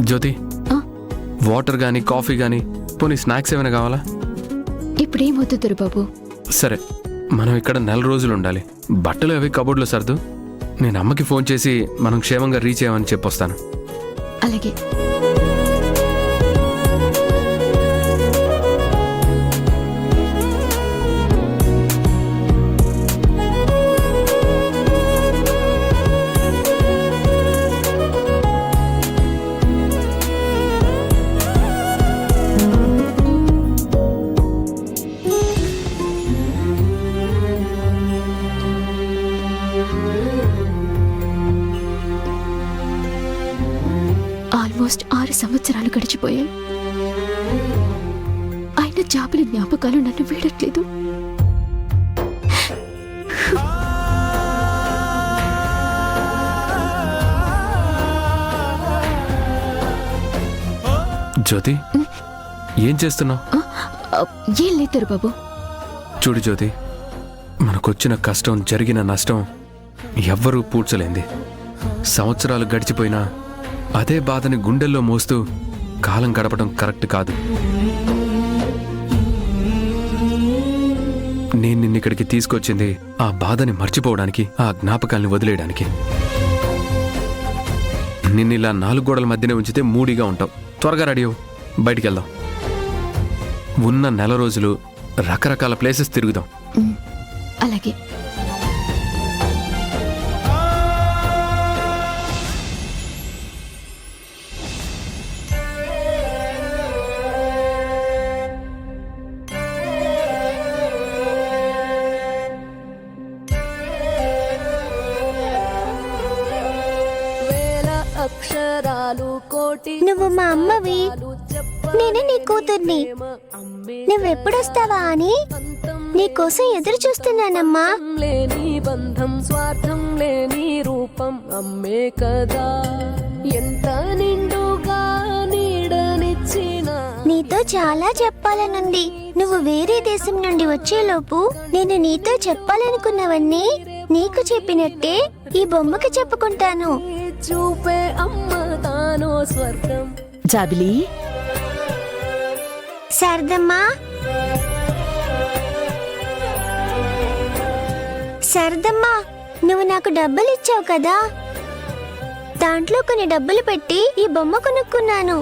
జ్యోతి, water గానీ coffee గానీ పోనీ స్నాక్స్ ఏమైనా కావాలా? ఇప్పుడేమొద్దు దొరబాబు. సరే, మనం ఇక్కడ 4 రోజులు ఉండాలి. బట్టలు అవి కబోర్డ్లో సర్దు. నేను అమ్మకి ఫోన్ చేసి మనం క్షేమంగా రీచ్ అయ్యామని చెప్పొస్తాను. అలాగే. ఆల్మోస్ట్ 6 సంవత్సరాలు గడిచిపోయాయి. ఆయన జాబుల జ్ఞాపకాలు నన్ను వీడట్లేదు. జ్యోతి, ఏం చేస్తున్నావు? ఏం లేదు బాబు. చూడు జ్యోతి, మనకొచ్చిన కష్టం, జరిగిన నష్టం ఎవ్వరూ పూడ్చలేంది. సంవత్సరాలు గడిచిపోయినా అదే బాధని గుండెల్లో మోస్తూ కాలం గడపడం కరెక్ట్ కాదు. నేను నిన్నిక్కడికి తీసుకొచ్చింది ఆ బాధని మర్చిపోవడానికి, ఆ జ్ఞాపకాల్ని వదిలేయడానికి. నిన్నిలా 4 గోడల మధ్యనే ఉంచితే మూడీగా ఉంటావు. త్వరగా రెడీ అవ్వు, బయటికి వెళ్దాం. ఉన్న 4 రోజులు రకరకాల ప్లేసెస్ తిరుగుదాం. అలాగే. నువ్వు మా అమ్మవి, నేను నీ కూతుర్ని. నువ్వెప్పుడొస్తావా అని నీకోసం ఎదురు చూస్తున్నానమ్మా. లేని బంధం, స్వార్థం లేని రూపం అమ్మే కదా. ఎంత నిండుగా నీడనిచ్చిన. నీతో చాలా చెప్పాలనుంది. నువ్వు వేరే దేశం నుండి వచ్చేలోపు నేను నీతో చెప్పాలనుకున్నవన్నీ నీకు చెప్పినట్టే ఈ బొమ్మకి చెప్పుకుంటాను. చూపే అమ్మ తానో స్వర్గం. జాబిలి, శారదమ్మా, శారదమ్మా, నువ్వు నాకు డబ్బులు ఇచ్చావు కదా, దాంట్లో కొన్ని డబ్బులు పెట్టి ఈ బొమ్మ కొనుక్కున్నాను.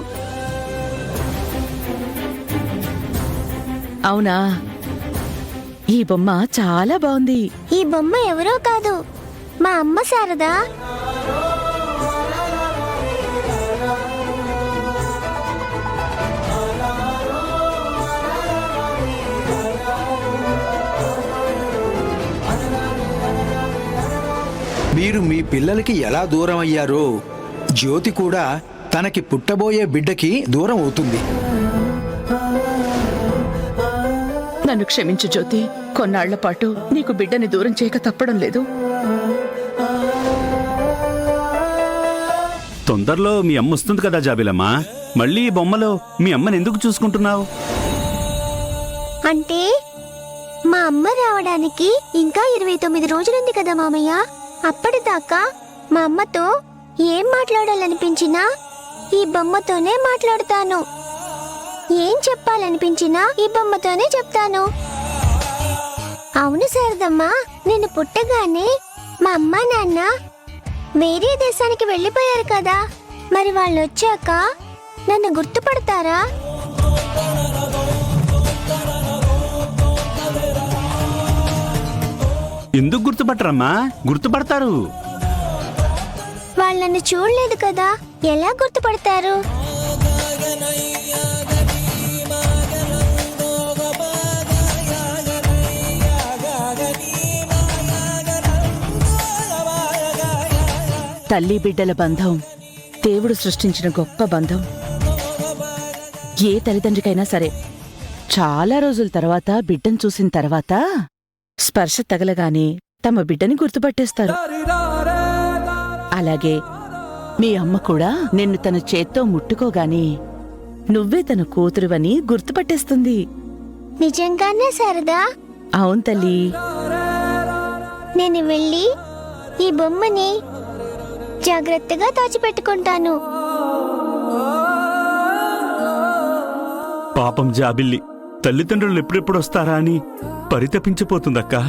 అవునా? ఈ బొమ్మ చాలా బాగుంది. ఈ బొమ్మ ఎవరో కాదు, మా అమ్మ శారదా. మీరు మీ పిల్లలకి ఎలా దూరం అయ్యారో జ్యోతి కూడా తనకి పుట్టబోయే బిడ్డకి దూరం అవుతుంది. నన్ను క్షమించు జ్యోతి. కొన్నాళ్ల పాటు నీకు బిడ్డని దూరం చేయక తప్పడం లేదు. తొందరలో మీ అమ్మ వస్తుంది కదా జాబిలమ్మా. మళ్ళీ ఈ బొమ్మలో మీ అమ్మని ఎందుకు చూసుకుంటున్నావు? అంటే మా అమ్మ రావడానికి ఇంకా 29 రోజులుంది కదా మామయ్య. అప్పటిదాకా మా అమ్మతో ఏం మాట్లాడాలనిపించినా ఈ బొమ్మతోనే మాట్లాడతాను. ఏం చెప్పాలనిపించినా ఈ బొమ్మతోనే చెప్తాను. అవును శారదమ్మా, నేను పుట్టగానే మా అమ్మ నాన్న వేరే దేశానికి వెళ్ళిపోయారు కదా, మరి వాళ్ళు వచ్చాక నన్ను గుర్తుపడతారా? ఎందుకు గుర్తుపట్టరమ్మా? గుర్తుపడతారు. వాళ్ళు నన్ను చూడలేదు కదా, ఎలా గుర్తుపడతారు? తల్లి బిడ్డల బంధం దేవుడు సృష్టించిన గొప్ప బంధం. ఏ తల్లిదండ్రికైనా సరే చాలా రోజుల తర్వాత బిడ్డను చూసిన తర్వాత స్పర్శ తగలగానే తమ బిడ్డని గుర్తుపట్టేస్తారు. అలాగే మీ అమ్మ కూడా నిన్ను తన చేత్తో ముట్టుకోగానే నువ్వే తన కూతురువని గుర్తుపట్టేస్తుంది. నిజంగానే శారదా? అవును తల్లి. నేను వెళ్ళి ఈ బొమ్మని జాగ్రత్తగా దాచిపెట్టుకుంటాను. పాపం జాబిల్లి తల్లిదండ్రులు ఎప్పుడెప్పుడు వస్తారా అని పరితపించిపోతుందక్కా.